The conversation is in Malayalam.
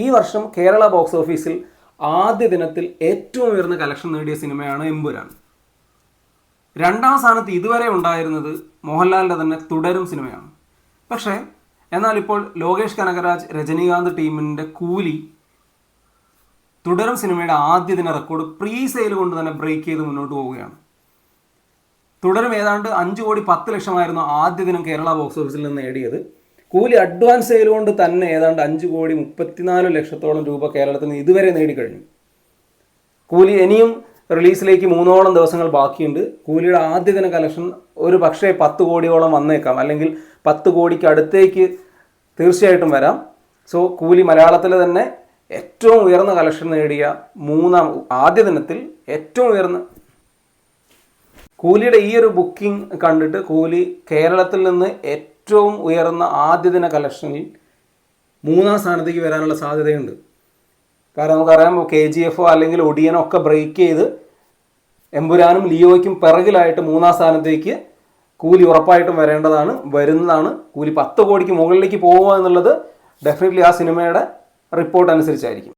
ഈ വർഷം കേരള ബോക്സ് ഓഫീസിൽ ആദ്യ ദിനത്തിൽ ഏറ്റവും ഉയർന്ന കളക്ഷൻ നേടിയ സിനിമയാണ് എമ്പുരാൻ. രണ്ടാം സ്ഥാനത്ത് ഇതുവരെ ഉണ്ടായിരുന്നത് മോഹൻലാലിൻ്റെ തന്നെ തുടരും സിനിമയാണ്. പക്ഷേ എന്നാൽ ഇപ്പോൾ ലോകേഷ് കനകരാജ്, രജനീകാന്ത് ടീമിൻ്റെ കൂലി തുടരും സിനിമയുടെ ആദ്യ ദിന റെക്കോർഡ് പ്രീ സെയിൽ കൊണ്ട് തന്നെ ബ്രേക്ക് ചെയ്ത് മുന്നോട്ട് പോവുകയാണ്. തുടരും ഏതാണ്ട് 5,10,00,000 ആദ്യ ദിനം കേരള ബോക്സ് ഓഫീസിൽ നിന്ന് നേടിയത്. കൂലി അഡ്വാൻസ് സെയിൽ കൊണ്ട് തന്നെ ഏതാണ്ട് 5,34,00,000 രൂപ കേരളത്തിൽ നിന്ന് ഇതുവരെ നേടിക്കഴിഞ്ഞു. കൂലി ഇനിയും റിലീസിലേക്ക് 3 ദിവസങ്ങൾ ബാക്കിയുണ്ട്. കൂലിയുടെ ആദ്യ ദിന കളക്ഷൻ ഒരു പക്ഷേ 10 കോടിയോളം വന്നേക്കാം, അല്ലെങ്കിൽ 10 കോടിക്ക് അടുത്തേക്ക് തീർച്ചയായിട്ടും വരാം. സോ കൂലി മലയാളത്തിലെ തന്നെ ഏറ്റവും ഉയർന്ന കളക്ഷൻ നേടിയ ആദ്യ ദിനത്തിൽ ഏറ്റവും ഉയർന്ന കൂലിയുടെ ഈ ഒരു ബുക്കിംഗ് കണ്ടിട്ട് കൂലി കേരളത്തിൽ നിന്ന് ഏറ്റവും ഉയർന്ന ആദ്യ ദിന കളക്ഷനിൽ 3 സ്ഥാനത്തേക്ക് വരാനുള്ള സാധ്യതയുണ്ട്. കാരണം നമുക്കറിയാം, KGF അല്ലെങ്കിൽ ഒടിയനോ ഒക്കെ ബ്രേക്ക് ചെയ്ത് എമ്പുരാനും ലിയോയ്ക്കും പിറകിലായിട്ട് 3 സ്ഥാനത്തേക്ക് കൂലി ഉറപ്പായിട്ടും വരുന്നതാണ്. കൂലി 10 കോടിക്ക് മുകളിലേക്ക് പോകുക എന്നുള്ളത് ഡെഫിനറ്റ്ലി ആ സിനിമയുടെ റിപ്പോർട്ട് അനുസരിച്ചായിരിക്കും.